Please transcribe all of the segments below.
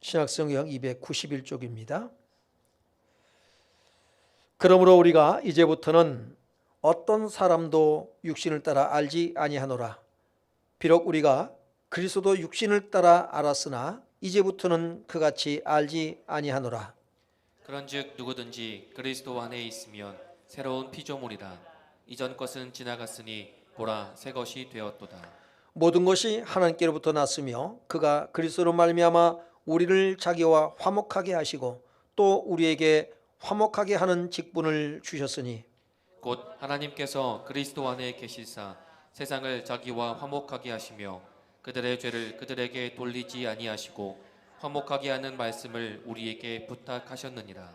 신약성경 291쪽입니다. 그러므로 우리가 이제부터는 어떤 사람도 육신을 따라 알지 아니하노라. 비록 우리가 그리스도 육신을 따라 알았으나 이제부터는 그같이 알지 아니하노라. 그런즉 누구든지 그리스도 안에 있으면 새로운 피조물이라. 이전 것은 지나갔으니 보라 새 것이 되었도다. 모든 것이 하나님께로부터 났으며 그가 그리스도로 말미암아 우리를 자기와 화목하게 하시고 또 우리에게 화목하게 하는 직분을 주셨으니 곧 하나님께서 그리스도 안에 계시사 세상을 자기와 화목하게 하시며 그들의 죄를 그들에게 돌리지 아니하시고 화목하게 하는 말씀을 우리에게 부탁하셨느니라.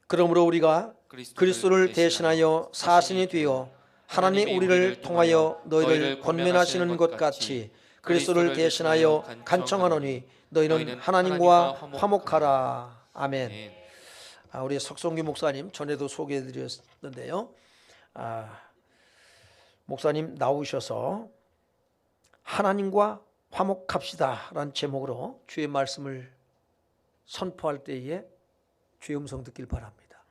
그러므로 우리가 그리스도를 대신하여 사신이 되어 하나님이 우리를 통하여 너희를 권면하시는 것 같이 그리스도를 대신하여 간청하노니 너희는 하나님과 화목하라. 아멘. 우리 석성규 목사님 전에도 소개해드렸는데요. 목사님 나오셔서 하나님과 화목합시다라는 제목으로 주의 말씀을 선포할 때에 주의 음성 듣길 바랍니다.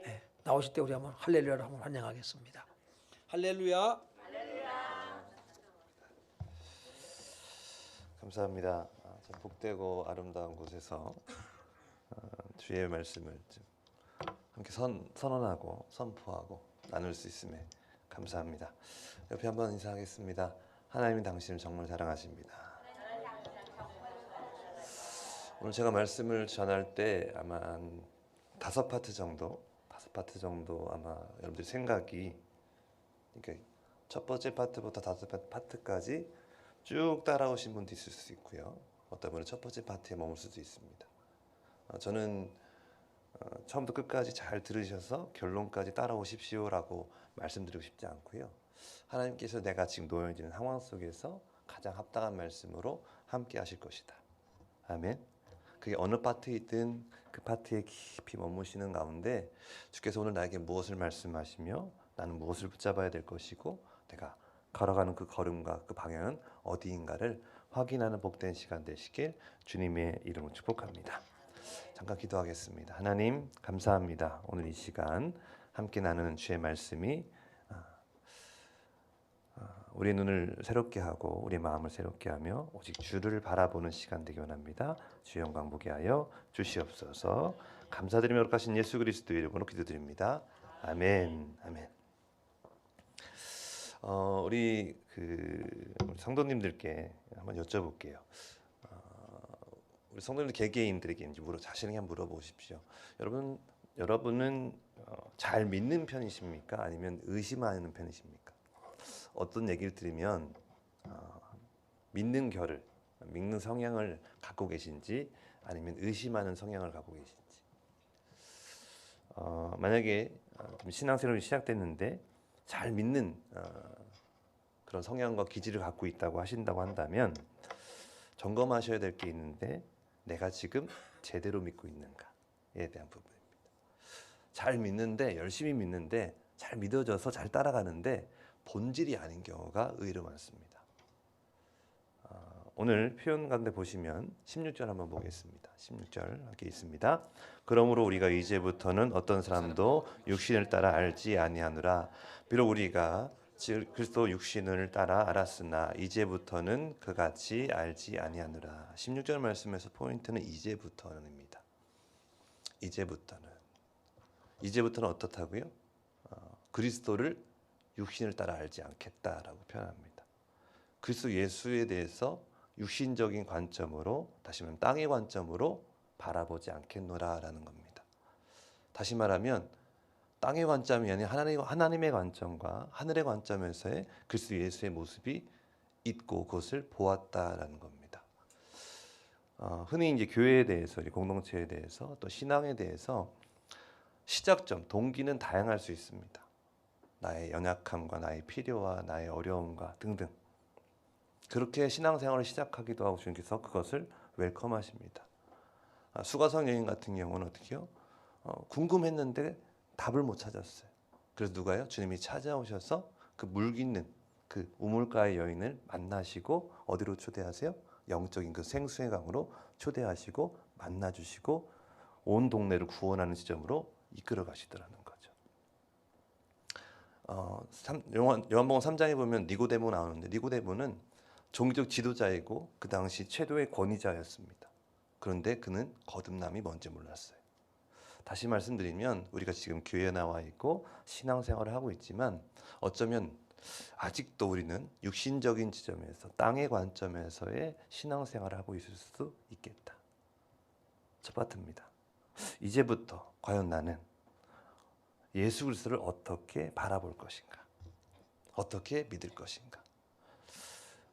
네, 나오실 때 우리 한번 할렐루야를 한번 환영하겠습니다. 할렐루야. 감사합니다. 참 복되고 아름다운 곳에서 주의 말씀을 함께 선언하고 선포하고 나눌 수 있음에 감사합니다. 옆에 한번 인사하겠습니다. 하나님이 당신을 정말 사랑하십니다. 오늘 제가 말씀을 전할 때 아마 한 5파트 정도 아마 여러분들 생각이 그러니까 첫 번째 파트부터 5번째 파트까지 쭉 따라오신 분도 있을 수 있고요. 어떤 분은 첫 번째 파트에 머물 수도 있습니다. 저는 처음부터 끝까지 잘 들으셔서 결론까지 따라오십시오라고 말씀드리고 싶지 않고요. 하나님께서 내가 지금 놓여있는 상황 속에서 가장 합당한 말씀으로 함께 하실 것이다. 아멘. 그게 어느 파트이든 그 파트에 깊이 머무시는 가운데 주께서 오늘 나에게 무엇을 말씀하시며 나는 무엇을 붙잡아야 될 것이고 내가 걸어가는 그 걸음과 그 방향은 어디인가를 확인하는 복된 시간 되시길 주님의 이름으로 축복합니다. 잠깐 기도하겠습니다. 하나님 감사합니다. 오늘 이 시간 함께 나누는 주의 말씀이 우리 눈을 새롭게 하고 우리 마음을 새롭게 하며 오직 주를 바라보는 시간 되기 원합니다. 주의 영광 보게 하여 주시옵소서. 감사드리며 거룩하신 예수 그리스도 이름으로 기도드립니다. 아멘. 아멘. 우리 성도님들께 한번 여쭤볼게요. 우리 성도님들 개개인들에게 자신에게 한번 물어보십시오. 여러분은 잘 믿는 편이십니까? 아니면 의심하는 편이십니까? 어떤 얘기를 들으면 믿는 결을, 믿는 성향을 갖고 계신지 아니면 의심하는 성향을 갖고 계신지. 만약에 신앙생활이 시작됐는데 잘 믿는 그런 성향과 기질을 갖고 있다고 하신다고 한다면 점검하셔야 될 게 있는데 내가 지금 제대로 믿고 있는가에 대한 부분입니다. 잘 믿는데 열심히 믿는데 잘 믿어져서 잘 따라가는데 본질이 아닌 경우가 의외로 많습니다. 오늘 표현 가운데 보시면 16절 한번 보겠습니다. 16절 함께 있습니다. 그러므로 우리가 이제부터는 어떤 사람도 육신을 따라 알지 아니하노라. 비록 우리가 그리스도 육신을 따라 알았으나 이제부터는 그같이 알지 아니하노라. 16절 말씀에서 포인트는 이제부터는입니다. 이제부터는 어떻다고요? 그리스도를 육신을 따라 알지 않겠다라고 표현합니다. 그리스도 예수에 대해서 육신적인 관점으로, 다시 말하면 땅의 관점으로 바라보지 않겠노라라는 겁니다. 다시 말하면 땅의 관점이 아닌 하나님의 관점과 하늘의 관점에서의 그리스도 예수의 모습이 있고 그것을 보았다라는 겁니다. 흔히 이제 교회에 대해서, 공동체에 대해서, 또 신앙에 대해서 시작점, 동기는 다양할 수 있습니다. 나의 연약함과 나의 필요와 나의 어려움과 등등. 그렇게 신앙생활을 시작하기도 하고 주님께서 그것을 웰컴하십니다. 수가성 여인 같은 경우는 어떻게요? 궁금했는데 답을 못 찾았어요. 그래서 누가요? 주님이 찾아오셔서 그 물깃는 그 우물가의 여인을 만나시고 어디로 초대하세요? 영적인 그 생수의 강으로 초대하시고 만나주시고 온 동네를 구원하는 지점으로 이끌어 가시더라는 거죠. 요한복음 3장에 보면 니고데모 나오는데 니고데모는 종교적 지도자이고 그 당시 최고의 권위자였습니다. 그런데 그는 거듭남이 뭔지 몰랐어요. 다시 말씀드리면 우리가 지금 교회에 나와 있고 신앙생활을 하고 있지만 어쩌면 아직도 우리는 육신적인 지점에서 땅의 관점에서의 신앙생활을 하고 있을 수도 있겠다. 첫 파트입니다. 이제부터 과연 나는 예수 그리스도를 어떻게 바라볼 것인가? 어떻게 믿을 것인가?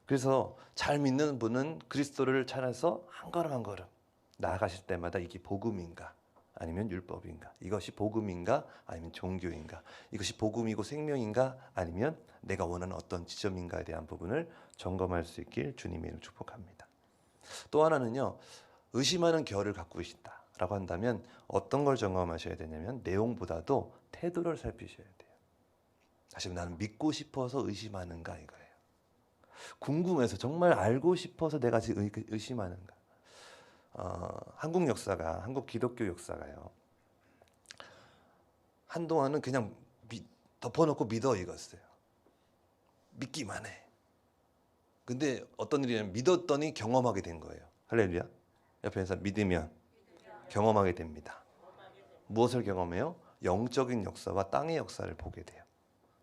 그래서 잘 믿는 분은 그리스도를 찾아서 한 걸음 한 걸음 나아가실 때마다 이게 복음인가? 아니면 율법인가? 이것이 복음인가? 아니면 종교인가? 이것이 복음이고 생명인가? 아니면 내가 원하는 어떤 지점인가에 대한 부분을 점검할 수 있길 주님의 이름으로 축복합니다. 또 하나는요. 의심하는 결을 갖고 계신다라고 한다면 어떤 걸 점검하셔야 되냐면 내용보다도 태도를 살피셔야 돼요. 다시 말하면 나는 믿고 싶어서 의심하는가 이거예요. 궁금해서 정말 알고 싶어서 내가 지금 의심하는가. 한국 역사가 한국 기독교 역사가요. 한동안은 그냥 덮어놓고 믿어 이거였어요. 믿기만 해. 근데 어떤 일이냐면 믿었더니 경험하게 된 거예요. 할렐루야. 옆에서 믿으면 경험하게 됩니다. 무엇을 경험해요? 영적인 역사와 땅의 역사를 보게 돼요.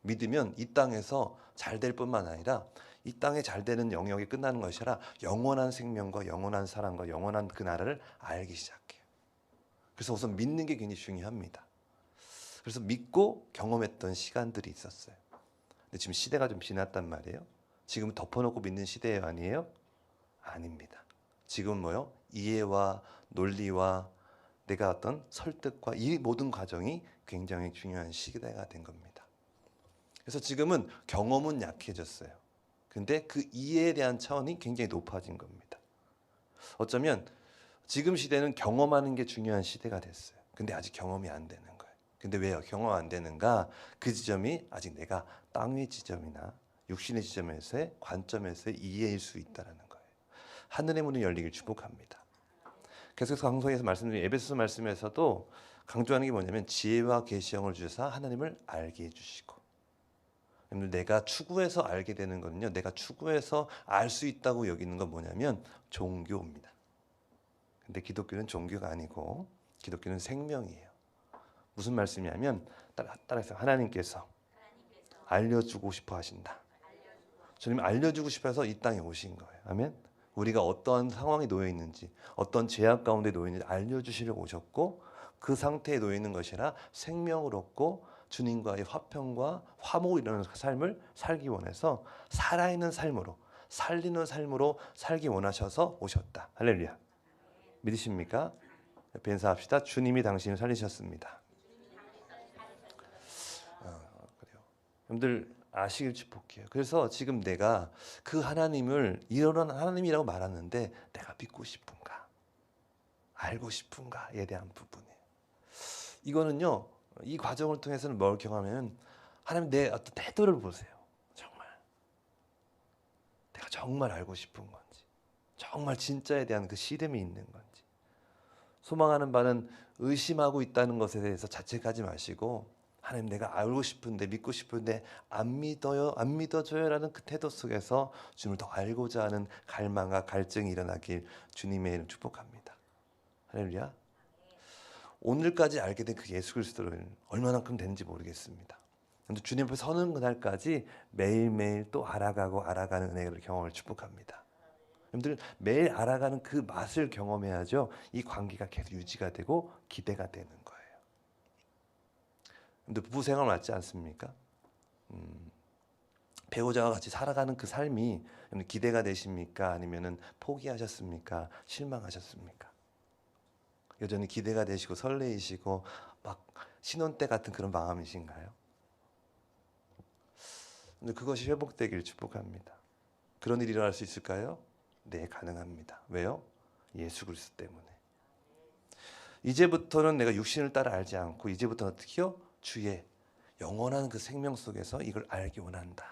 믿으면 이 땅에서 잘 될 뿐만 아니라 이 땅에 잘 되는 영역이 끝나는 것이 아니라 영원한 생명과 영원한 사랑과 영원한 그 나라를 알기 시작해요. 그래서 우선 믿는 게 굉장히 중요합니다. 그래서 믿고 경험했던 시간들이 있었어요. 근데 지금 시대가 좀 지났단 말이에요. 지금 덮어놓고 믿는 시대 아니에요? 아닙니다. 지금 뭐요? 이해와 논리와 내가 어떤 설득과 이 모든 과정이 굉장히 중요한 시대가 된 겁니다. 그래서 지금은 경험은 약해졌어요. 근데 그 이해에 대한 차원이 굉장히 높아진 겁니다. 어쩌면 지금 시대는 경험하는 게 중요한 시대가 됐어요. 근데 아직 경험이 안 되는 거예요. 근데 왜요? 경험 안 되는가? 그 지점이 아직 내가 땅의 지점이나 육신의 지점에서의 관점에서의 이해일 수 있다는 거예요. 하늘의 문이 열리길 축복합니다. 계속해서 강성에서 말씀드린 에베소서 말씀에서도 강조하는 게 뭐냐면 지혜와 계시형을 주셔서 하나님을 알게 해주시고, 내가 추구해서 알게 되는 거는요, 내가 추구해서 알 수 있다고 여기는 건 뭐냐면 종교입니다. 근데 기독교는 종교가 아니고 기독교는 생명이에요. 무슨 말씀이냐면 따라서 하나님께서 알려주고 싶어 하신다. 주님 알려주고 싶어서 이 땅에 오신 거예요. 아멘. 우리가 어떠한 상황에 놓여 있는지, 어떤 제약 가운데 놓여 있는지 알려주시려고 오셨고, 그 상태에 놓여 있는 것이 아니라 생명을 얻고 주님과의 화평과 화목을 이루는 삶을 살기 원해서 살아있는 삶으로, 살리는 삶으로 살기 원하셔서 오셨다. 할렐루야. 믿으십니까? 옆에 인사합시다. 주님이 당신을 살리셨습니다. 그래요. 여러분들 아시길 축복해요. 그래서 지금 내가 그 하나님을 이런 하나님이라고 말하는데 내가 믿고 싶은가, 알고 싶은가에 대한 부분이에요. 이거는요, 이 과정을 통해서는 뭘 경험하면 하나님 내 어떤 태도를 보세요. 정말 내가 정말 알고 싶은 건지, 정말 진짜에 대한 그 믿음이 있는 건지, 소망하는 바는 의심하고 있다는 것에 대해서 자책하지 마시고, 하나님 내가 알고 싶은데 믿고 싶은데 안 믿어요, 안 믿어줘요라는 그 태도 속에서 주님을 더 알고자 하는 갈망과 갈증이 일어나길 주님의 이름 축복합니다. 할렐루야. 오늘까지 알게 된 그 예수 그리스도를 얼마만큼 되는지 모르겠습니다. 그런데 주님 앞에 서는 그날까지 매일매일 또 알아가는 은혜를 경험을 축복합니다. 여러분들 매일 알아가는 그 맛을 경험해야죠, 이 관계가 계속 유지가 되고 기대가 되는 거예요. 근데 부부 생활 맞지 않습니까? 배우자와 같이 살아가는 그 삶이 기대가 되십니까? 아니면은 포기하셨습니까? 실망하셨습니까? 여전히 기대가 되시고 설레이시고 막 신혼 때 같은 그런 마음이신가요? 근데 그것이 회복되기를 축복합니다. 그런 일이 일어날 수 있을까요? 네, 가능합니다. 왜요? 예수 그리스도 때문에. 이제부터는 내가 육신을 따라 알지 않고 이제부터는 어떻게요? 주의 영원한 그 생명 속에서 이걸 알기 원한다.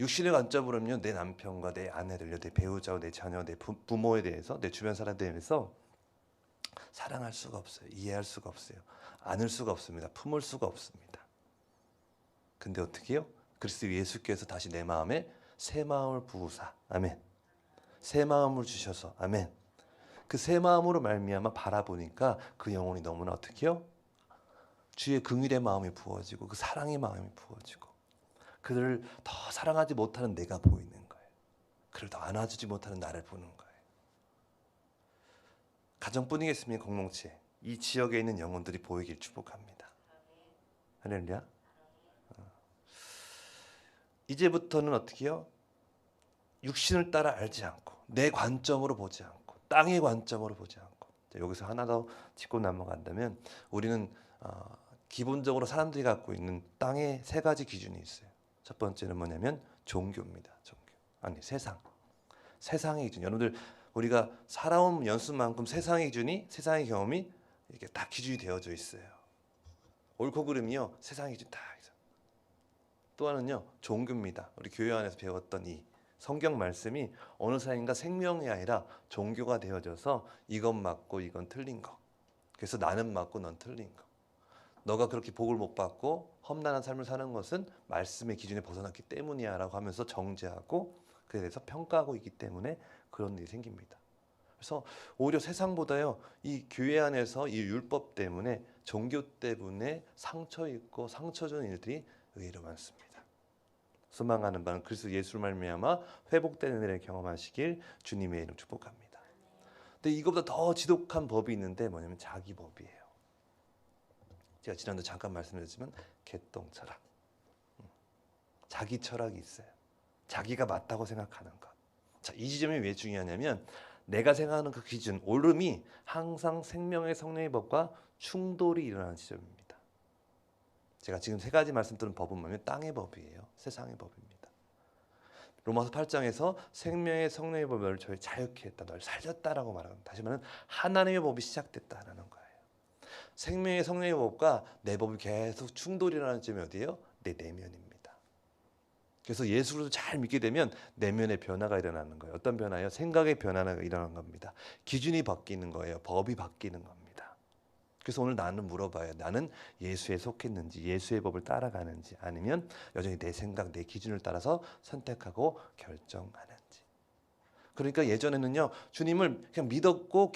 육신의 관점으로는요, 내 남편과 내 아내를, 내 배우자와 내 자녀, 내 부모에 대해서, 내 주변 사람들에 대해서 사랑할 수가 없어요. 이해할 수가 없어요. 안을 수가 없습니다. 품을 수가 없습니다. 근데 어떻게 해요? 그리스도 예수께서 다시 내 마음에 새 마음을 부으사, 아멘. 새 마음을 주셔서, 아멘. 그 새 마음으로 말미암아 바라보니까 그 영혼이 너무나 어떻게 해요? 주의 긍휼의 마음이 부어지고 그 사랑의 마음이 부어지고 그들을 더 사랑하지 못하는 내가 보이는 거예요. 그를 더 안아주지 못하는 나를 보는 거예요. 가정뿐이겠습니까? 공동체. 이 지역에 있는 영혼들이 보이길 축복합니다. 할렐루야. 이제부터는 어떻게 해요? 육신을 따라 알지 않고 내 관점으로 보지 않고 땅의 관점으로 보지 않고 여기서 하나 더 짚고 넘어간다면 우리는 기본적으로 사람들이 갖고 있는 땅의 세 가지 기준이 있어요. 첫 번째는 뭐냐면 종교입니다. 종교. 아니 세상의 기준. 여러분들 우리가 살아온 연수만큼 세상의 기준이 세상의 경험이 이렇게 다 기준이 되어져 있어요. 옳고 그름이요 세상의 기준 다. 또 하나는요 종교입니다. 우리 교회 안에서 배웠던 이 성경 말씀이 어느 사람인가 생명이 아니라 종교가 되어져서 이건 맞고 이건 틀린 거. 그래서 나는 맞고 넌 틀린 거. 너가 그렇게 복을 못 받고 험난한 삶을 사는 것은 말씀의 기준에 벗어났기 때문이야 라고 하면서 정죄하고 그에 대해서 평가하고 있기 때문에 그런 일이 생깁니다. 그래서 오히려 세상보다요 이 교회 안에서 이 율법 때문에 종교 때문에 상처 입고 상처 주는 일들이 의외로 많습니다. 소망하는 바는 그리스도 예수를 말미암아 회복되는 일을 경험하시길 주님의 이름 축복합니다. 근데 이것보다 더 지독한 법이 있는데 뭐냐면 자기 법이에요. 제가 지난주 잠깐 말씀드렸지만 개똥 철학. 자기 철학이 있어요. 자기가 맞다고 생각하는 것. 자, 이 지점이 왜 중요하냐면 내가 생각하는 그 기준, 옳음이 항상 생명의 성령의 법과 충돌이 일어나는 지점입니다. 제가 지금 세 가지 말씀드린 법은 뭐냐면 땅의 법이에요. 세상의 법입니다. 로마서 8장에서 생명의 성령의 법을 너를 저희 자유케 했다. 너를 살렸다라고 말합니다. 다시 말하면 하나님의 법이 시작됐다라는 거예요. 생명의 성령의 법과 내 법이 계속 충돌이 일어나는 점이 어디예요? 내 내면입니다. 그래서 예수를 잘 믿게 되면 내면의 변화가 일어나는 거예요. 어떤 변화예요? 생각의 변화가 일어나는 겁니다. 기준이 바뀌는 거예요. 법이 바뀌는 겁니다. 그래서 오늘 나는 물어봐요. 나는 예수에 속했는지 예수의 법을 따라가는지 아니면 여전히 내 생각, 내 기준을 따라서 선택하고 결정하는지. 그러니까 예전에는요. 주님을 그냥 믿었고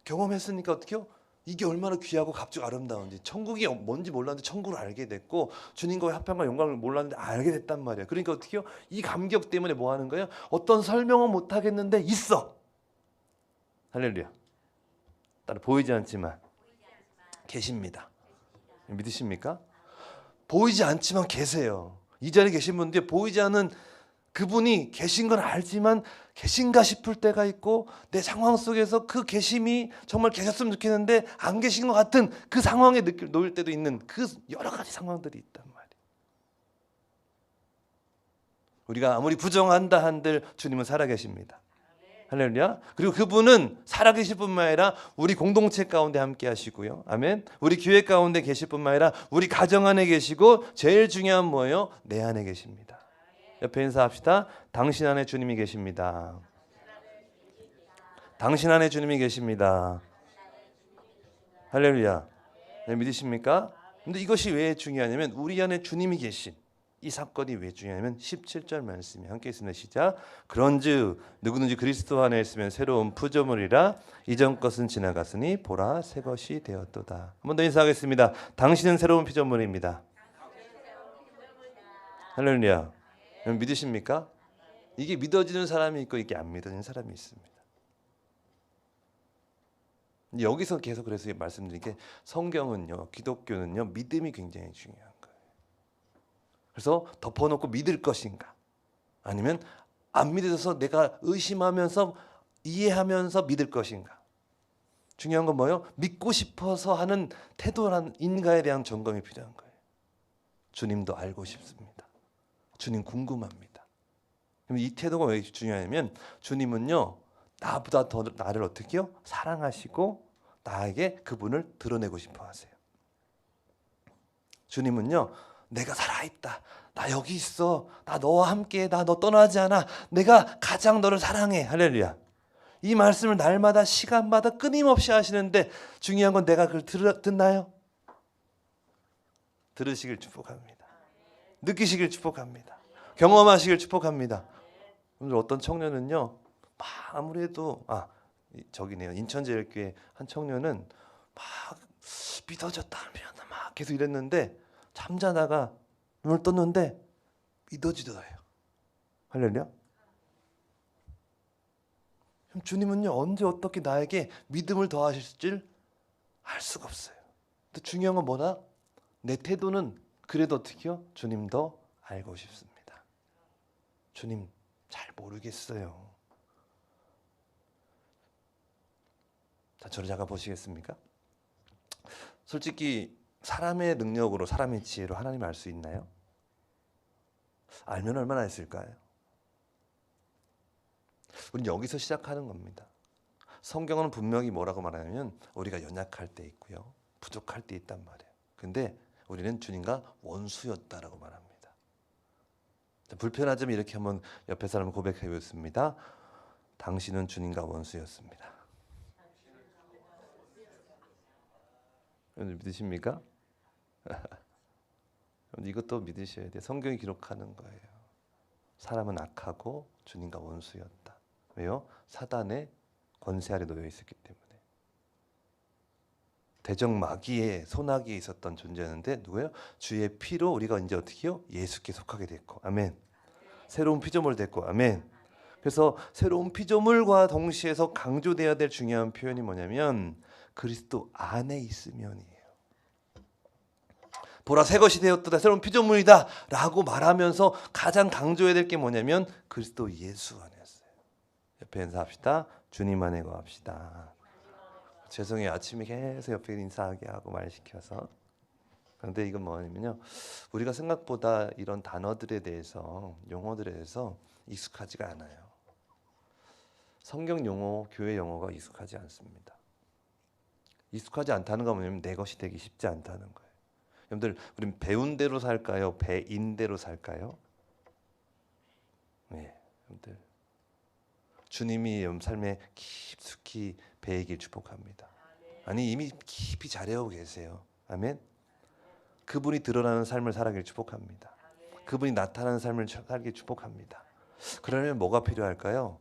경험했으니까 어떻게 해요? 이게 얼마나 귀하고 값지고 아름다운지 천국이 뭔지 몰랐는데 천국을 알게 됐고 주님과의 합평과 영광을 몰랐는데 알게 됐단 말이에요. 그러니까 어떻게 해요? 이 감격 때문에 뭐 하는 거예요? 어떤 설명은 못하겠는데 있어. 할렐루야. 따로 보이지 않지만 계십니다. 믿으십니까? 보이지 않지만 계세요. 이 자리에 계신 분들 보이지 않는 그분이 계신 건 알지만 계신가 싶을 때가 있고 내 상황 속에서 그 계심이 정말 계셨으면 좋겠는데 안 계신 것 같은 그 상황에 놓일 때도 있는 그 여러 가지 상황들이 있단 말이에요. 우리가 아무리 부정한다 한들 주님은 살아계십니다. 할렐루야. 그리고 그분은 살아계실 뿐만 아니라 우리 공동체 가운데 함께 하시고요. 아멘. 우리 교회 가운데 계실 뿐만 아니라 우리 가정 안에 계시고 제일 중요한 뭐예요? 내 안에 계십니다. 옆에 인사합시다. 당신 안에 주님이 계십니다. 당신 안에 주님이 계십니다. 할렐루야. 네, 믿으십니까? 근데 이것이 왜 중요하냐면 우리 안에 주님이 계신 이 사건이 왜 중요하냐면 17절 말씀이 함께 있습니다. 시작. 그런즉 누구든지 그리스도 안에 있으면 새로운 피조물이라 이전 것은 지나갔으니 보라 새 것이 되었도다. 한 번 더 인사하겠습니다. 당신은 새로운 피조물입니다. 할렐루야. 믿으십니까? 이게 믿어지는 사람이 있고 이게 안 믿어지는 사람이 있습니다. 여기서 계속 그래서 말씀드린 게 성경은요, 기독교는요, 믿음이 굉장히 중요한 거예요. 그래서 덮어놓고 믿을 것인가? 아니면 안 믿어서 내가 의심하면서 이해하면서 믿을 것인가? 중요한 건 뭐예요? 믿고 싶어서 하는 태도란 인가에 대한 점검이 필요한 거예요. 주님도 알고 싶습니다. 주님 궁금합니다. 그럼 이 태도가 왜 중요하냐면 주님은요 나보다 더 나를 어떻게 해요? 사랑하시고 나에게 그분을 드러내고 싶어 하세요. 주님은요 내가 살아있다. 나 여기 있어. 나 너와 함께. 나 너 떠나지 않아. 내가 가장 너를 사랑해. 할렐루야. 이 말씀을 날마다 시간마다 끊임없이 하시는데 중요한 건 내가 그걸 듣나요? 들으시길 축복합니다. 느끼시길 축복합니다. 경험하시길 축복합니다. 오늘 어떤 청년은요, 막 아무래도 저기네요. 인천제일교회 한 청년은 막 믿어졌다 막 계속 이랬는데 잠자다가 눈을 떴는데 믿어지더래요. 할렐루야. 주님은요 언제 어떻게 나에게 믿음을 더하실지 알 수가 없어요. 근데 중요한 건 뭐다? 내 태도는 그래도 어떻게요? 주님 더 알고 싶습니다. 주님 잘 모르겠어요. 자, 저를 잠깐 보시겠습니까? 솔직히 사람의 능력으로, 사람의 지혜로 하나님 알 수 있나요? 알면 얼마나 있을까요? 우리는 여기서 시작하는 겁니다. 성경은 분명히 뭐라고 말하냐면 우리가 연약할 때 있고요, 부족할 때 있단 말이에요. 근데 우리는 주님과 원수였다라고 말합니다. 불편하지만 이렇게 한번 옆에 사람 고백해 보겠습니다. 당신은 주님과 원수였습니다. 믿으십니까? 이것도 믿으셔야 돼요. 성경이 기록하는 거예요. 사람은 악하고 주님과 원수였다. 왜요? 사단의 권세 아래 놓여 있었기 때문에. 대적 마귀의 손아귀에 있었던 존재였는데 누구예요? 주의 피로 우리가 이제 어떻게 해요? 예수께 속하게 됐고, 아멘. 새로운 피조물 됐고, 아멘. 그래서 새로운 피조물과 동시에서 강조되어야 될 중요한 표현이 뭐냐면 그리스도 안에 있으면이에요. 보라 새 것이 되었다, 새로운 피조물이다 라고 말하면서 가장 강조해야 될 게 뭐냐면 그리스도 예수 안에였어요. 옆에 인사합시다. 주님 안에 거합시다. 죄송해요. 아침에 계속 옆에 인사하게 하고 말 시켜서. 그런데 이건 뭐냐면요, 우리가 생각보다 이런 단어들에 대해서, 용어들에 대해서 익숙하지가 않아요. 성경 용어, 교회 용어가 익숙하지 않습니다. 익숙하지 않다는 건 뭐냐면 내 것이 되기 쉽지 않다는 거예요. 여러분들, 우린 배운 대로 살까요? 배인 대로 살까요? 네, 여러분들, 주님이 여러분 삶에 깊숙이 배이길 축복합니다. 아니 이미 깊이 잘해오고 계세요. 아멘. 그분이 드러나는 삶을 살아가길 축복합니다. 그분이 나타나는 삶을 살길 축복합니다. 그러려면 뭐가 필요할까요?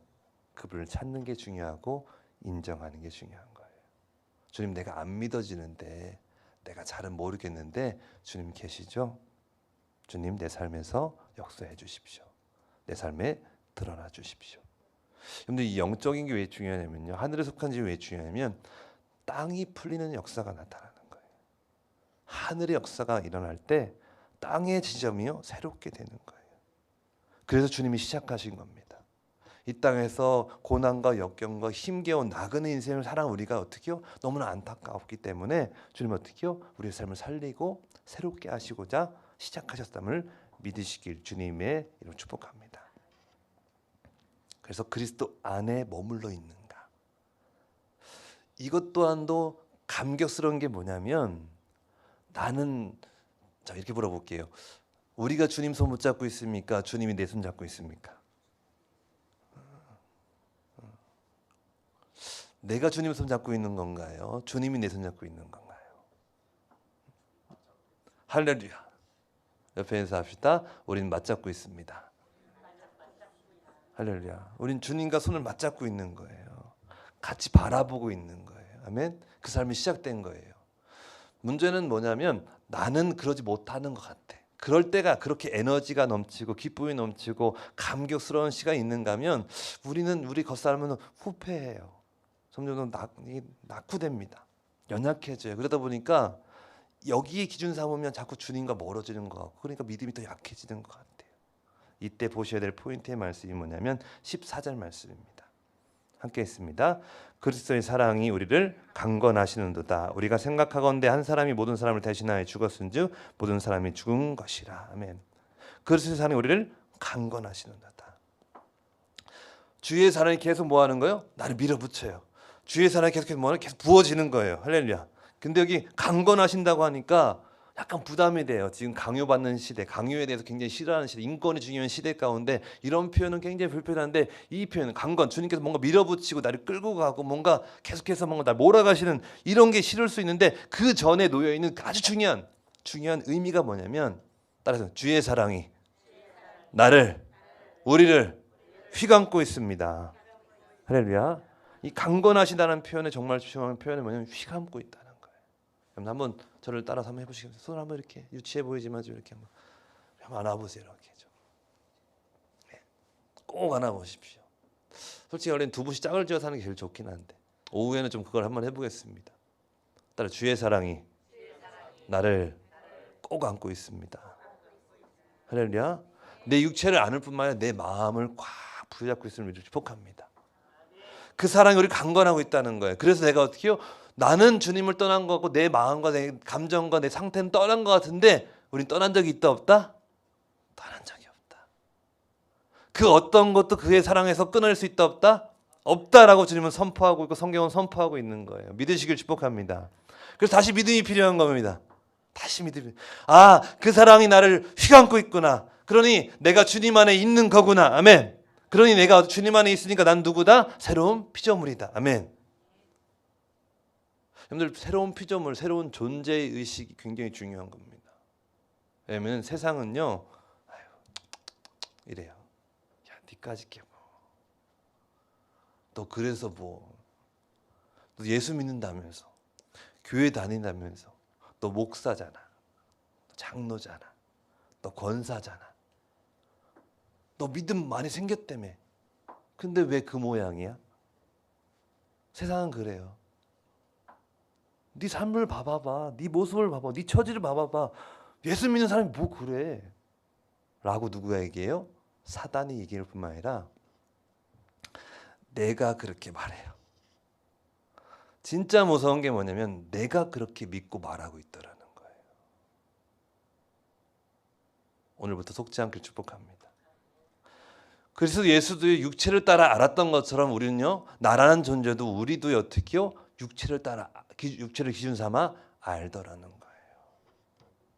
그분을 찾는 게 중요하고 인정하는 게 중요한 거예요. 주님, 내가 안 믿어지는데, 내가 잘은 모르겠는데 주님 계시죠? 주님, 내 삶에서 역사해 주십시오. 내 삶에 드러나 주십시오. 근데 이 영적인 게 왜 중요하냐면요, 하늘에 속한 지 왜 중요하냐면 땅이 풀리는 역사가 나타나는 거예요. 하늘의 역사가 일어날 때 땅의 지점이요 새롭게 되는 거예요. 그래서 주님이 시작하신 겁니다. 이 땅에서 고난과 역경과 힘겨운 나그네 인생을 살아온 우리가 어떻게요? 너무나 안타깝기 때문에 주님은 어떻게요? 우리의 삶을 살리고 새롭게 하시고자 시작하셨음을 믿으시길 주님의 이름 축복합니다. 그래서 그리스도 안에 머물러 있는가? 이것 또한도 감격스러운 게 뭐냐면, 나는, 자 이렇게 물어볼게요. 우리가 주님 손 붙잡고 있습니까? 주님이 내 손 잡고 있습니까? 내가 주님 손 잡고 있는 건가요? 주님이 내 손 잡고 있는 건가요? 할렐루야. 옆에 인사합시다. 우리는 맞잡고 있습니다. 할렐루야. 우린 주님과 손을 맞잡고 있는 거예요. 같이 바라보고 있는 거예요. 아멘. 그 삶이 시작된 거예요. 문제는 뭐냐면 나는 그러지 못하는 것 같아. 그럴 때가 그렇게 에너지가 넘치고 기쁨이 넘치고 감격스러운 시간이 있는가 하면 우리는 우리 겉사람은 후패해요. 점점 낙후됩니다. 연약해져요. 그러다 보니까 여기에 기준 삼으면 자꾸 주님과 멀어지는 것 같고, 그러니까 믿음이 더 약해지는 것 같아요. 이때 보셔야 될 포인트의 말씀이 뭐냐면 14절 말씀입니다. 함께 했습니다. 그리스도의 사랑이 우리를 강건하시는도다. 우리가 생각하건대 한 사람이 모든 사람을 대신하여 죽었은즉 모든 사람이 죽은 것이라. 아멘. 그리스도의 사랑이 우리를 강건하시는도다. 주의 사랑이 계속 뭐 하는 거예요? 나를 밀어붙여요. 주의 사랑이 계속 뭐하는? 계속 부어지는 거예요. 할렐루야. 근데 여기 강건하신다고 하니까 약간 부담이 돼요. 지금 강요받는 시대, 강요에 대해서 굉장히 싫어하는 시대, 인권이 중요한 시대 가운데 이런 표현은 굉장히 불편한데, 이 표현은 강건, 주님께서 뭔가 밀어붙이고 나를 끌고 가고 뭔가 계속해서 뭔가 날 몰아가시는 이런 게 싫을 수 있는데, 그 전에 놓여 있는 아주 중요한 의미가 뭐냐면, 따라서 주의 사랑이 우리를 휘감고 있습니다. 할렐루야. 이 강건하시다는 표현에 정말 중요한 표현이 뭐냐면 휘감고 있다는 거예요. 여러분 한번 저를 따라서 한번 해보시겠어요? 손을 한번 이렇게 유치해 보이지만 좀 이렇게 한번 안아보세요. 이렇게 좀. 꼭 안아보십시오. 솔직히 원래는 두 분씩 짝을 지어서 하는 게 제일 좋긴 한데, 오후에는 좀 그걸 한번 해보겠습니다. 따라 주의 사랑이 나를 꼭 안고 있습니다. 할렐루야. 내 육체를 안을 뿐만 아니라 내 마음을 꽉 부여잡고 있음을 축복합니다. 그 사랑이 우리 강건하고 있다는 거예요. 그래서 내가 어떻게 해요? 나는 주님을 떠난 것 같고 내 마음과 내 감정과 내 상태는 떠난 것 같은데, 우린 떠난 적이 있다 없다? 떠난 적이 없다. 그 어떤 것도 그의 사랑에서 끊을 수 있다 없다? 없다라고 주님은 선포하고 있고 성경은 선포하고 있는 거예요. 믿으시길 축복합니다. 그래서 다시 믿음이 필요한 겁니다. 다시 믿음이. 아, 그 사랑이 나를 휘감고 있구나. 그러니 내가 주님 안에 있는 거구나. 아멘. 그러니 내가 주님 안에 있으니까 난 누구다? 새로운 피조물이다. 아멘. 여러분들, 새로운 피조물, 새로운 존재의 의식이 굉장히 중요한 겁니다. 왜냐하면 세상은요, 아유, 이래요. 야, 니까짓 게 뭐. 너 그래서 뭐. 너 예수 믿는다면서. 교회 다닌다면서. 너 목사잖아. 너 장로잖아. 너 권사잖아. 너 믿음 많이 생겼다며. 근데 왜 그 모양이야? 세상은 그래요. 네 삶을 봐봐봐. 네 모습을 봐봐. 네 처지를 봐봐봐. 예수 믿는 사람이 뭐 그래? 라고 누구가 얘기해요? 사단이 얘기할 뿐만 아니라 내가 그렇게 말해요. 진짜 무서운 게 뭐냐면 내가 그렇게 믿고 말하고 있더라는 거예요. 오늘부터 속지 않길 축복합니다. 그래서 예수도 육체를 따라 알았던 것처럼 우리는요, 나라는 존재도 우리도 어떻게요? 육체를 기준 삼아 알더라는 거예요.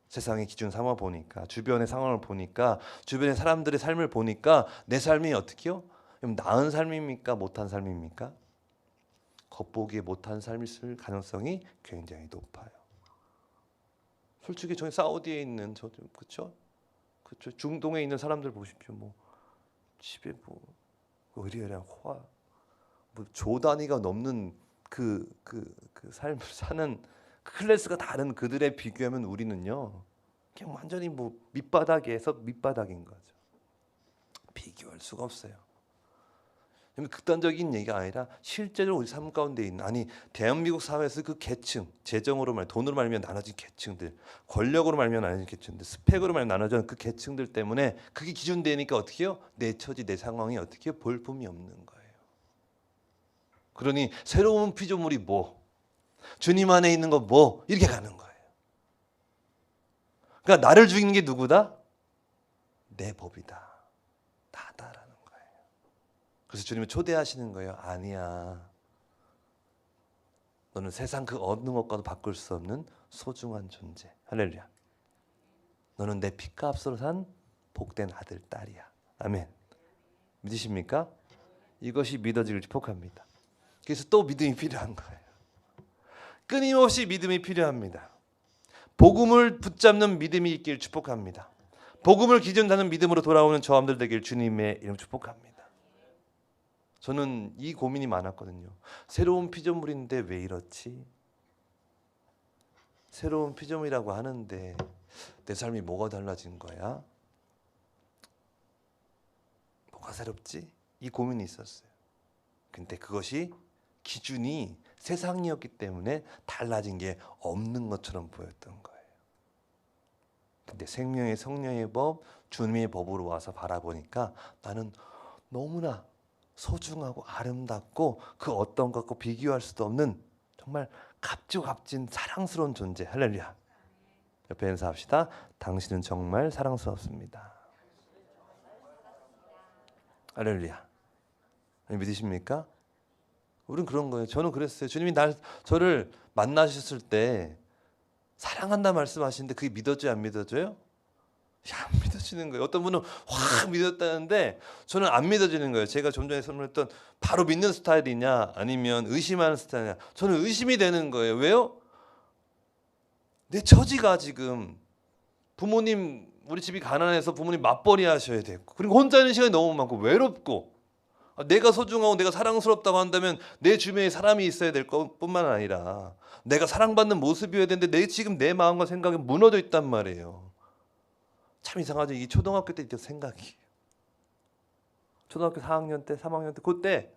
세상의 기준 삼아 보니까, 주변의 상황을 보니까, 주변의 사람들의 삶을 보니까 내 삶이 어떻게요? 나은 삶입니까? 못한 삶입니까? 겉보기에 못한 삶일 가능성이 굉장히 높아요. 솔직히 저희 사우디에 있는 그렇죠? 중동에 있는 사람들 보십시오. 뭐 집에 뭐 의리의리한 뭐 조 단위가 넘는 그 삶을 사는 클래스가 다른 그들에 비교하면 우리는요, 그냥 완전히 뭐 밑바닥에서 밑바닥인 거죠. 비교할 수가 없어요. 극단적인 얘기가 아니라 실제로 우리 삶 가운데 있는, 아니 대한민국 사회에서 그 계층, 재정으로 돈으로 말미암아 나눠진 계층들, 권력으로 말미암아 나눠진 계층들, 스펙으로 말미암아 나눠진 그 계층들 때문에 그게 기준되니까 어떻게 해요? 내 처지, 내 상황이 어떻게 해요? 볼품이 없는 거예요. 그러니 새로운 피조물이 뭐, 주님 안에 있는 거 뭐, 이렇게 가는 거예요. 그러니까 나를 죽이는 게 누구다? 내 법이다. 나다라는 거예요. 그래서 주님은 초대하시는 거예요. 아니야. 너는 세상 그 어느 것과도 바꿀 수 없는 소중한 존재. 할렐루야. 너는 내 피값으로 산 복된 아들, 딸이야. 아멘. 믿으십니까? 이것이 믿어지길 축복합니다. 그래서 또 믿음이 필요한 거예요. 끊임없이 믿음이 필요합니다. 복음을 붙잡는 믿음이 있길 축복합니다. 복음을 기준하는 믿음으로 돌아오는 저함들 되길 주님의 이름 축복합니다. 저는 이 고민이 많았거든요. 새로운 피조물인데 왜 이렇지? 새로운 피조물이라고 하는데 내 삶이 뭐가 달라진 거야? 뭐가 새롭지? 이 고민이 있었어요. 근데 그것이 기준이 세상이었기 때문에 달라진 게 없는 것처럼 보였던 거예요. 근데 생명의 성령의 법, 주님의 법으로 와서 바라보니까 나는 너무나 소중하고 아름답고 그 어떤 것과 비교할 수도 없는 정말 값진 사랑스러운 존재. 할렐루야. 옆에 인사합시다. 당신은 정말 사랑스럽습니다. 할렐루야. 믿으십니까? 우린 그런 거예요. 저는 그랬어요. 주님이 저를 만나셨을 때 사랑한다 말씀하시는데 그게 믿어져요, 안 믿어져요? 안 믿어지는 거예요. 어떤 분은 확 믿었다는데 저는 안 믿어지는 거예요. 제가 좀 전에 설명했던 바로 믿는 스타일이냐 아니면 의심하는 스타일이냐. 저는 의심이 되는 거예요. 왜요? 내 처지가 지금 부모님, 우리 집이 가난해서 부모님 맞벌이 하셔야 되고, 그리고 혼자 있는 시간이 너무 많고 외롭고, 내가 소중하고 내가 사랑스럽다고 한다면 내 주변에 사람이 있어야 될 것뿐만 아니라 내가 사랑받는 모습이어야 되는데 지금 내 마음과 생각이 무너져 있단 말이에요. 참 이상하죠. 이게 초등학교 때 있던 생각이. 초등학교 4학년 때, 3학년 때 그때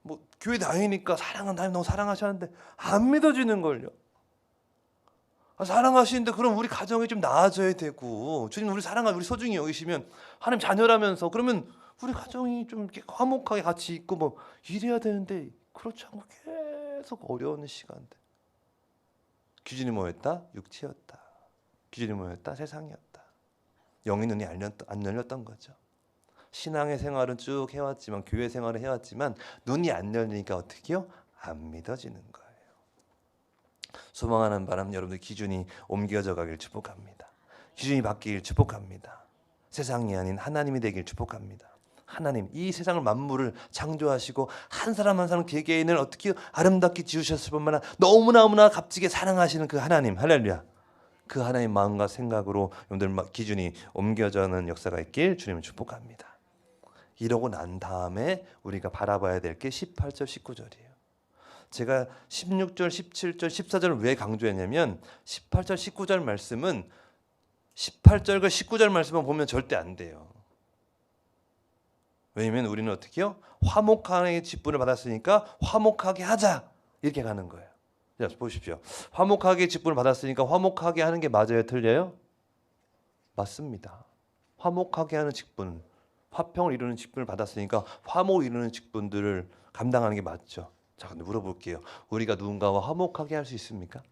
뭐 교회 다니니까 사랑은 하나님 너무 사랑하셨는데 안 믿어지는 걸요. 사랑하시는데 그럼 우리 가정이 좀 나아져야 되고, 주님 우리 사랑하 우리 소중히 여기시면 하나님 자녀라면서 그러면 우리 가정이 좀 이렇게 화목하게 같이 있고 뭐 이래야 되는데 그렇지 않고 계속 어려운 시간들. 기준이 뭐였다? 육체였다. 기준이 뭐였다? 세상이었다. 영의 눈이 안 열렸던 거죠. 신앙의 생활은 쭉 해왔지만, 교회 생활을 해왔지만 눈이 안 열리니까 어떻게요? 안 믿어지는 거예요. 소망하는 바람 여러분들 기준이 옮겨져 가길 축복합니다. 기준이 바뀌길 축복합니다. 세상이 아닌 하나님이 되길 축복합니다. 하나님, 이 세상을 만물을 창조하시고 한 사람 한 사람 개개인을 어떻게 아름답게 지으셨을 뿐만 아니라 너무나 값지게 사랑하시는 그 하나님, 할렐루야. 그 하나님 마음과 생각으로 여러분들 기준이 옮겨져는 역사가 있길 주님을 축복합니다. 이러고 난 다음에 우리가 바라봐야 될 게 18절 19절이에요. 제가 16절 17절 14절을 왜 강조했냐면 18절 19절 말씀은 18절과 19절 말씀만 보면 절대 안 돼요. 왜냐면 우리는 어떻게 해요? 화목하게 직분을 받았으니까 화목하게 하자 이렇게 가는 거예요. 자, 보십시오. 화목하게 직분을 받았으니까 화목하게 하는 게 맞아요? 틀려요? 맞습니다. 화목하게 하는 직분, 화평을 이루는 직분을 받았으니까 화목을 이루는 직분들을 감당하는 게 맞죠. 자, 근데 물어볼게요. 우리가 누군가와 화목하게 할 수 있습니까?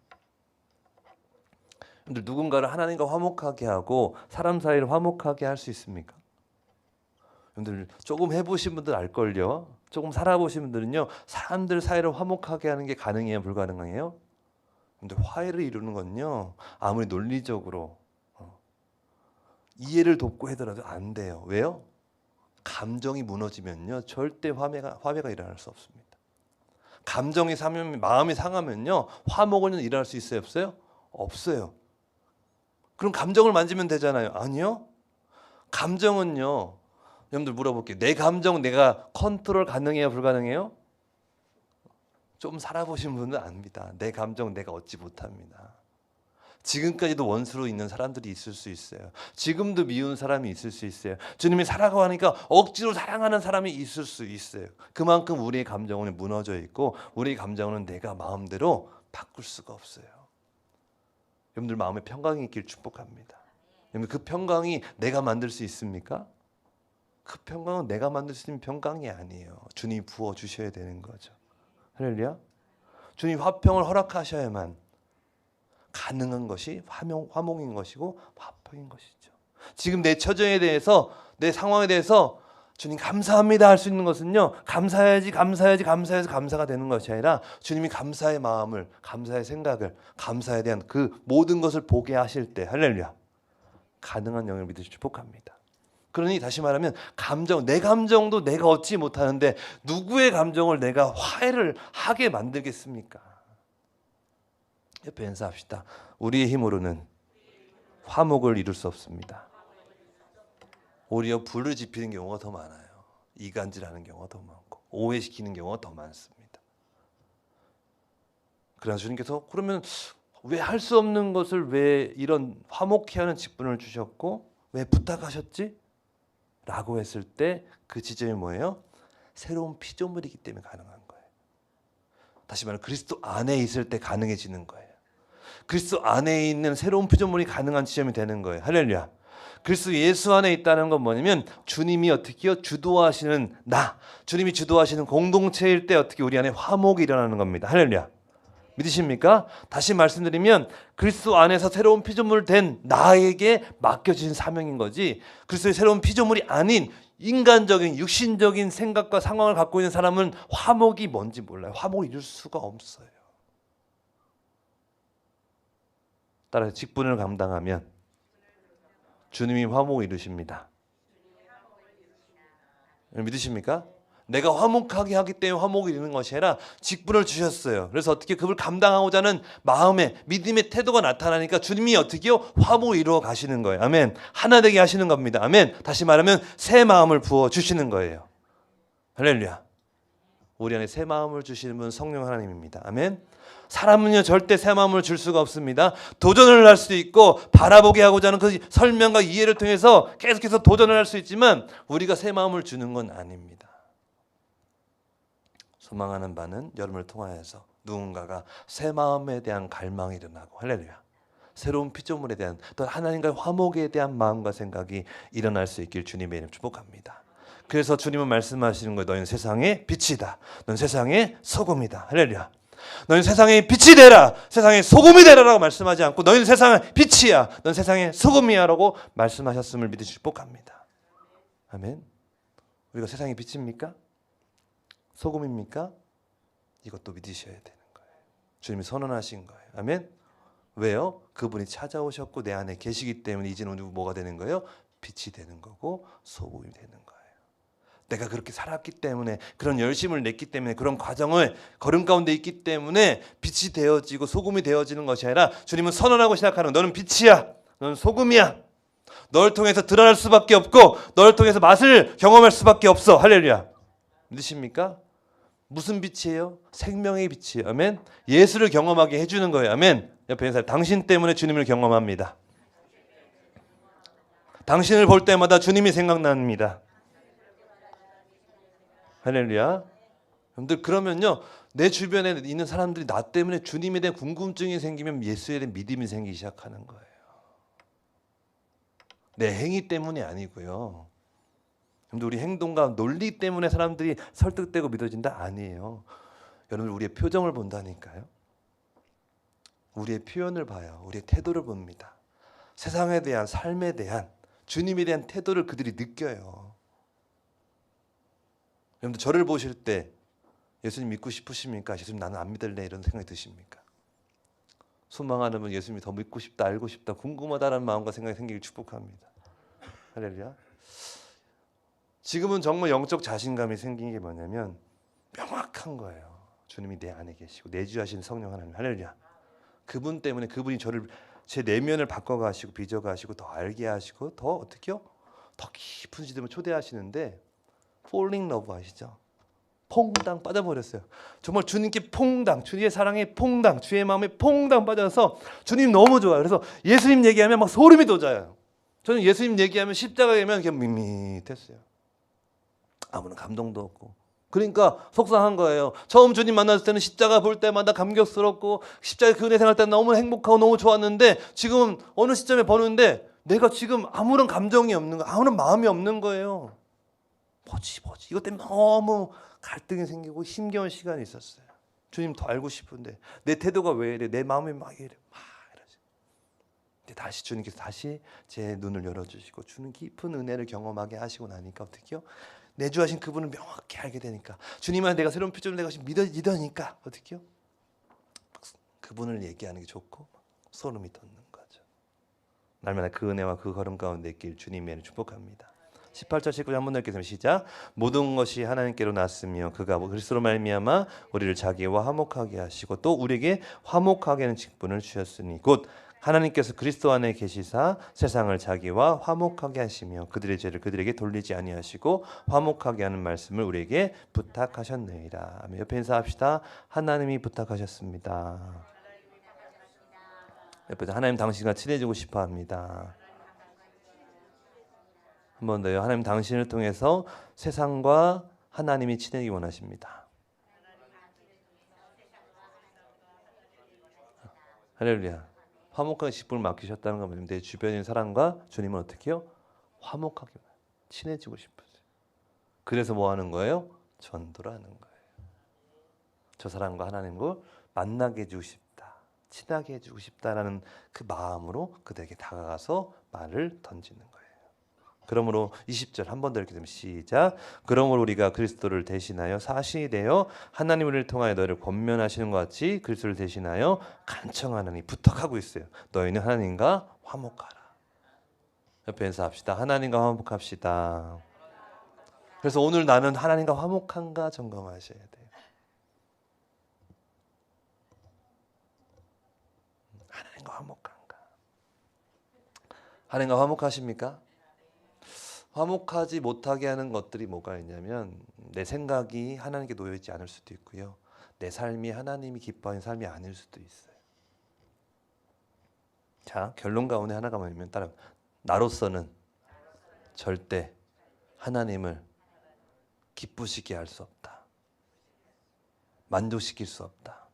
근데 누군가를 하나님과 화목하게 하고 사람 사이를 화목하게 할 수 있습니까? 여러분들 조금 해보신 분들 알걸요. 조금 살아보신 분들은요, 사람들 사이를 화목하게 하는 게 가능해요, 불가능해요? 근데 화해를 이루는 건요, 아무리 논리적으로 이해를 돕고 하더라도 안 돼요. 왜요? 감정이 무너지면요, 절대 화해가 일어날 수 없습니다. 감정이 상하면, 마음이 상하면요, 화목은 일어날 수 있어요, 없어요? 없어요. 그럼 감정을 만지면 되잖아요. 아니요. 감정은요, 여러분들 물어볼게요. 내 감정 내가 컨트롤 가능해요, 불가능해요? 좀 살아보신 분은 압니다. 내 감정 내가 얻지 못합니다. 지금까지도 원수로 있는 사람들이 있을 수 있어요. 지금도 미운 사람이 있을 수 있어요. 주님이 사랑하고 하니까 억지로 사랑하는 사람이 있을 수 있어요. 그만큼 우리의 감정은 무너져 있고 우리의 감정은 내가 마음대로 바꿀 수가 없어요. 여러분들 마음에 평강이 있길 축복합니다. 여러분 그 평강이 내가 만들 수 있습니까? 그 평강은 내가 만들 수 있는 평강이 아니에요. 주님이 부어주셔야 되는 거죠. 할렐루야. 주님 화평을 허락하셔야만 가능한 것이 화목인 것이고 화평인 것이죠. 지금 내 처정에 대해서, 내 상황에 대해서 주님 감사합니다 할 수 있는 것은요, 감사해야지 감사가 되는 것이 아니라 주님이 감사의 마음을, 감사의 생각을, 감사에 대한 그 모든 것을 보게 하실 때, 할렐루야, 가능한 영역을 믿으시 축복합니다. 그러니 다시 말하면 내 감정도 내가 얻지 못하는데 누구의 감정을 내가 화해를 하게 만들겠습니까? 옆에 인사합시다. 우리의 힘으로는 화목을 이룰 수 없습니다. 오히려 불을 지피는 경우가 더 많아요. 이간질하는 경우가 더 많고 오해시키는 경우가 더 많습니다. 그래서 주님께서 그러면 왜 할 수 없는 것을 왜 이런 화목케 하는 직분을 주셨고 왜 부탁하셨지? 라고 했을 때 그 지점이 뭐예요? 새로운 피조물이기 때문에 가능한 거예요. 다시 말해 그리스도 안에 있을 때 가능해지는 거예요. 그리스도 안에 있는 새로운 피조물이 가능한 지점이 되는 거예요. 할렐루야. 그리스도 예수 안에 있다는 건 뭐냐면 주님이 어떻게요? 주도하시는 주님이 주도하시는 공동체일 때 어떻게 우리 안에 화목이 일어나는 겁니다. 할렐루야. 믿으십니까? 다시 말씀드리면 그리스도 안에서 새로운 피조물 된 나에게 맡겨진 사명인 거지, 그리스도의 새로운 피조물이 아닌 인간적인 육신적인 생각과 상황을 갖고 있는 사람은 화목이 뭔지 몰라요. 화목을 이룰 수가 없어요. 따라서 직분을 감당하면 주님이 화목을 이루십니다. 믿으십니까? 내가 화목하게 하기 때문에 화목을 이루는 것이 아니라 직분을 주셨어요. 그래서 어떻게 그걸 감당하고자 하는 마음의 믿음의 태도가 나타나니까 주님이 어떻게요? 화목을 이루어 가시는 거예요. 아멘. 하나 되게 하시는 겁니다. 아멘. 다시 말하면 새 마음을 부어 주시는 거예요. 할렐루야. 우리 안에 새 마음을 주시는 분 성령 하나님입니다. 아멘. 사람은요 절대 새 마음을 줄 수가 없습니다. 도전을 할 수도 있고 바라보게 하고자 하는 그 설명과 이해를 통해서 계속해서 도전을 할 수 있지만 우리가 새 마음을 주는 건 아닙니다. 소망하는 바는 여러분을 통하여서 누군가가 새 마음에 대한 갈망이 일어나고 할렐루야. 새로운 피조물에 대한 또 하나님과의 화목에 대한 마음과 생각이 일어날 수 있길 주님의 이름 축복합니다. 그래서 주님은 말씀하시는 거예요. 너희는 세상의 빛이다. 너희는 세상의 소금이다. 할렐루야. 너희는 세상의 빛이 되라. 세상의 소금이 되라라고 말씀하지 않고 너희는 세상의 빛이야. 너희는 세상의 소금이야 라고 말씀하셨음을 믿으시 축복합니다. 아멘. 우리가 세상의 빛입니까? 소금입니까? 이것도 믿으셔야 되는 거예요. 주님이 선언하신 거예요. 아멘. 왜요? 그분이 찾아오셨고 내 안에 계시기 때문에 이제는 뭐가 되는 거예요? 빛이 되는 거고 소금이 되는 거예요. 내가 그렇게 살았기 때문에 그런 열심을 냈기 때문에 그런 과정을 걸음 가운데 있기 때문에 빛이 되어지고 소금이 되어지는 것이 아니라 주님은 선언하고 시작하는 너는 빛이야. 너는 소금이야. 널 통해서 드러날 수밖에 없고 널 통해서 맛을 경험할 수밖에 없어. 할렐루야. 믿으십니까? 무슨 빛이에요? 생명의 빛이에요. 아멘. 예수를 경험하게 해주는 거예요. 아멘. 옆에 있는 사람 당신 때문에 주님을 경험합니다. 당신을 볼 때마다 주님이 생각납니다. 할렐루야. 여러분들 그러면요 내 주변에 있는 사람들이 나 때문에 주님에 대한 궁금증이 생기면 예수에 대한 믿음이 생기기 시작하는 거예요. 내 행위 때문이 아니고요. 우리 행동과 논리 때문에 사람들이 설득되고 믿어진다? 아니에요. 여러분 우리의 표정을 본다니까요. 우리의 표현을 봐요. 우리의 태도를 봅니다. 세상에 대한 삶에 대한 주님에 대한 태도를 그들이 느껴요. 여러분들 저를 보실 때 예수님 믿고 싶으십니까? 예수님 나는 안 믿을래 이런 생각이 드십니까? 소망하는 분 예수님이 더 믿고 싶다 알고 싶다 궁금하다는 마음과 생각이 생기길 축복합니다. 할렐루야. 지금은 정말 영적 자신감이 생긴 게 뭐냐면 명확한 거예요. 주님이 내 안에 계시고 내주하신 성령 하나님. 할렐루야. 그분 때문에 그분이 저를 제 내면을 바꿔가시고 빚어가시고 더 알게 하시고 더 어떻게요? 더 깊은 시점을 초대하시는데 falling love 아시죠? 퐁당 빠져버렸어요. 정말 주님께 퐁당, 주님의 사랑에 퐁당, 주의 마음에 퐁당 빠져서 주님 너무 좋아요. 그래서 예수님 얘기하면 막 소름이 돋아요. 저는 예수님 얘기하면 십자가에 가면 그냥 밋밋했어요. 아무런 감동도 없고. 그러니까 속상한 거예요. 처음 주님 만났을 때는 십자가 볼 때마다 감격스럽고 십자가 그 은혜 생활 때 너무 행복하고 너무 좋았는데 지금은 어느 시점에 보는데 내가 지금 아무런 감정이 없는 거, 아무런 마음이 없는 거예요. 뭐지 이것 때문에 너무 갈등이 생기고 힘겨운 시간이 있었어요. 주님 더 알고 싶은데 내 태도가 왜 이래? 내 마음이 막 이래. 이러지. 근데 다시 주님께서 다시 제 눈을 열어주시고 주는 깊은 은혜를 경험하게 하시고 나니까 어떻게요? 내주하신 그분을 명확히 알게 되니까 주님은 내가 새로운 표정을 내가 믿으니까 어떻게요? 그분을 얘기하는 게 좋고 소름이 돋는 거죠. 날마다 그 은혜와 그 걸음 가운데 있길 주님의 은혜를 축복합니다. 18절 19절 한번 읽겠습니다. 시작. 모든 것이 하나님께로 났으며 그가 그리스도로 말미암아 우리를 자기와 화목하게 하시고 또 우리에게 화목하게 하는 직분을 주셨으니 곧 하나님께서 그리스도 안에 계시사 세상을 자기와 화목하게 하시며 그들의 죄를 그들에게 돌리지 아니하시고 화목하게 하는 말씀을 우리에게 부탁하셨느니라. 옆에 인사합시다. 하나님이 부탁하셨습니다. 옆에서 하나님 당신과 친해지고 싶어합니다. 한 번 더요. 하나님 당신을 통해서 세상과 하나님이 친해지기 원하십니다. 할렐루야. 화목한 직분을 맡기셨다는 건 뭐냐면 내 주변에 있는 사람과 주님은 어떻게 해요? 화목하게 친해지고 싶으세요. 그래서 뭐 하는 거예요? 전도를 하는 거예요. 저 사람과 하나님을 만나게 해주고 싶다. 친하게 해주고 싶다라는 그 마음으로 그들에게 다가가서 말을 던지는 거예요. 그러므로 20절 한 번 더 읽게 되면 시작. 그러므로 우리가 그리스도를 대신하여 사신이 되어 하나님 우리를 통하여 너희를 권면하시는 것 같이 그리스도를 대신하여 간청하느니 부탁하고 있어요. 너희는 하나님과 화목하라. 옆에 인사합시다. 하나님과 화목합시다. 그래서 오늘 나는 하나님과 화목한가 점검하셔야 돼요. 하나님과 화목한가? 하나님과 화목하십니까? 화목하지 못하게 하는 것들이 뭐가 있냐면 내 생각이 하나님께 놓여있지 않을 수도 있고요. 내 삶이 하나님이 기뻐하는 삶이 아닐 수도 있어요. 자, 결론 가운데 하나가 뭐냐면 따라 나로서는 절대 하나님을 기쁘시게 할 수 없다. 만족시킬 수 없다.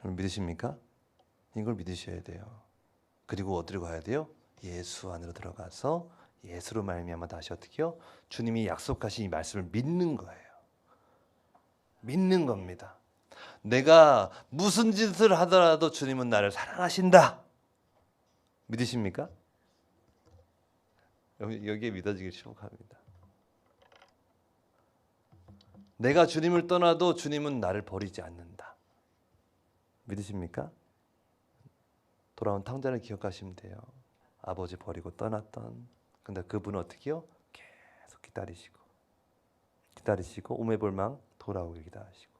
믿으십니까? 이걸 믿으셔야 돼요. 그리고 어디로 가야 돼요? 예수 안으로 들어가서 예수로 말미암아 다시 어떻게요? 주님이 약속하신 이 말씀을 믿는 거예요. 믿는 겁니다. 내가 무슨 짓을 하더라도 주님은 나를 사랑하신다. 믿으십니까? 여기에 믿어지길 축복합니다. 내가 주님을 떠나도 주님은 나를 버리지 않는다. 믿으십니까? 돌아온 탕자를 기억하시면 돼요. 아버지 버리고 떠났던. 근데 그분은 어떻게요? 계속 기다리시고 오매볼망 돌아오길 기다리시고.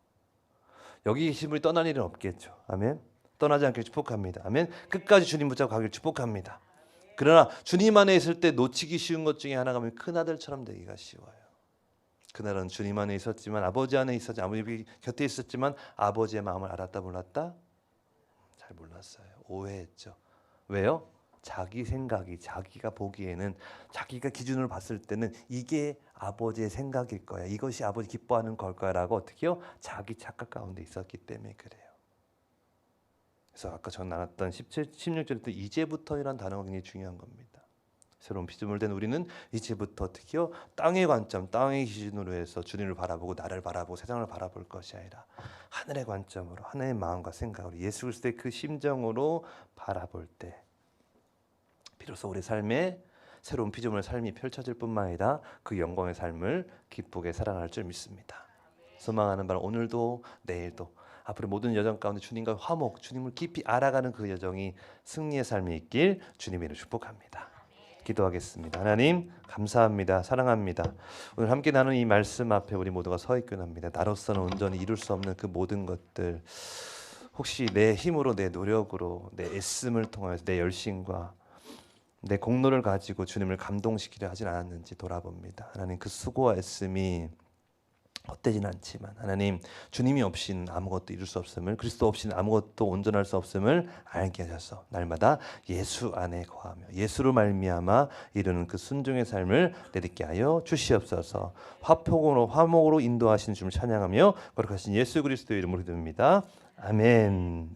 여기 계신 분이 떠난 일은 없겠죠. 아멘. 떠나지 않길 축복합니다. 아멘. 끝까지 주님 붙잡고 가길 축복합니다. 그러나 주님 안에 있을 때 놓치기 쉬운 것 중에 하나가 뭐냐면 큰아들처럼 되기가 쉬워요. 그날은 주님 안에 있었지만 아버지 안에 있었지 아버지 곁에 있었지만 아버지의 마음을 알았다 몰랐다? 잘 몰랐어요. 오해했죠. 왜요? 자기 생각이 자기가 보기에는 자기가 기준으로 봤을 때는 이게 아버지의 생각일 거야. 이것이 아버지 기뻐하는 걸 거야라고 어떻게요? 자기 착각 가운데 있었기 때문에 그래요. 그래서 아까 전 나눴던 16절에 또 이제부터이라는 단어가 굉장히 중요한 겁니다. 새로운 피조물 된 우리는 이제부터 어떻게요? 땅의 관점, 땅의 기준으로 해서 주님을 바라보고 나를 바라보고 세상을 바라볼 것이 아니라 하늘의 관점으로 하나의 마음과 생각으로 예수 그리스도의 그 심정으로 바라볼 때 비로소 우리 삶에 새로운 피조물의 삶이 펼쳐질 뿐만 아니라 그 영광의 삶을 기쁘게 살아갈 줄 믿습니다. 소망하는 바는 오늘도 내일도 앞으로 모든 여정 가운데 주님과 화목, 주님을 깊이 알아가는 그 여정이 승리의 삶이 있길 주님의 이름으로 축복합니다. 기도하겠습니다. 하나님 감사합니다. 사랑합니다. 오늘 함께 나눈 이 말씀 앞에 우리 모두가 서 있긴 합니다. 나로서는 온전히 이룰 수 없는 그 모든 것들 혹시 내 힘으로 내 노력으로 내 애씀을 통하여서 내 열심과 내 공로를 가지고 주님을 감동시키려 하진 않았는지 돌아봅니다. 하나님 그 수고와 애씀이 헛되진 않지만 하나님 주님이 없이는 아무것도 이룰 수 없음을 그리스도 없이는 아무것도 온전할 수 없음을 알게 하셔서 날마다 예수 안에 거하며 예수로 말미암아 이루는 그 순종의 삶을 내딛게 하여 주시옵소서. 화목으로 인도하시는 주님을 찬양하며 거룩하신 예수 그리스도의 이름으로 기도합니다. 아멘.